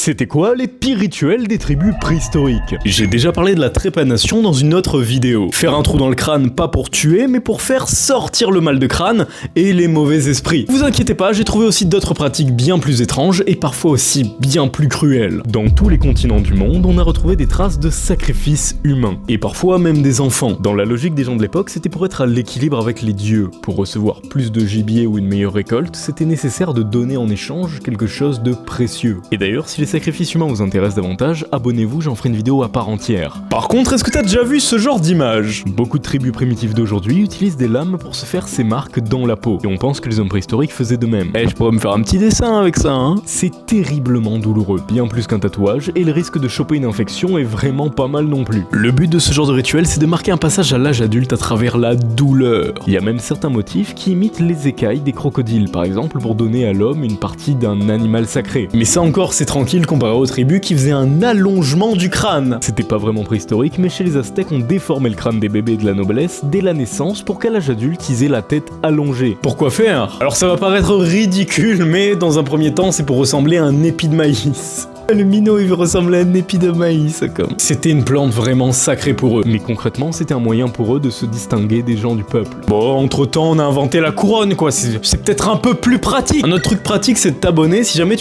C'était quoi les pires rituels des tribus préhistoriques? J'ai déjà parlé de la trépanation dans une autre vidéo. Faire un trou dans le crâne pas pour tuer, mais pour faire sortir le mal de crâne et les mauvais esprits. Vous inquiétez pas, j'ai trouvé aussi d'autres pratiques bien plus étranges et parfois aussi bien plus cruelles. Dans tous les continents du monde, on a retrouvé des traces de sacrifices humains. Et parfois même des enfants. Dans la logique des gens de l'époque, c'était pour être à l'équilibre avec les dieux. Pour recevoir plus de gibier ou une meilleure récolte, c'était nécessaire de donner en échange quelque chose de précieux. Et d'ailleurs, si les sacrifices humains vous intéressent davantage, abonnez-vous, j'en ferai une vidéo à part entière. Par contre, est-ce que t'as déjà vu ce genre d'image? Beaucoup de tribus primitives d'aujourd'hui utilisent des lames pour se faire ces marques dans la peau. Et on pense que les hommes préhistoriques faisaient de même. Je pourrais me faire un petit dessin avec ça, hein. C'est terriblement douloureux, bien plus qu'un tatouage, et le risque de choper une infection est vraiment pas mal non plus. Le but de ce genre de rituel, c'est de marquer un passage à l'âge adulte à travers la douleur. Il y a même certains motifs qui imitent les écailles des crocodiles, par exemple, pour donner à l'homme une partie d'un animal sacré. Mais ça encore, c'est tranquille comparé aux tribus qui faisaient un allongement du crâne. C'était pas vraiment préhistorique, mais chez les Aztèques, on déformait le crâne des bébés de la noblesse dès la naissance pour qu'à l'âge adulte, ils aient la tête allongée. Pourquoi faire? Alors ça va paraître ridicule, mais dans un premier temps, c'est pour ressembler à un épi de maïs. Le minot il veut ressembler à un épi de maïs, comme. C'était une plante vraiment sacrée pour eux, mais concrètement c'était un moyen pour eux de se distinguer des gens du peuple. Bon, entre temps on a inventé la couronne quoi, c'est peut-être un peu plus pratique. Un autre truc pratique c'est de t'abonner si jamais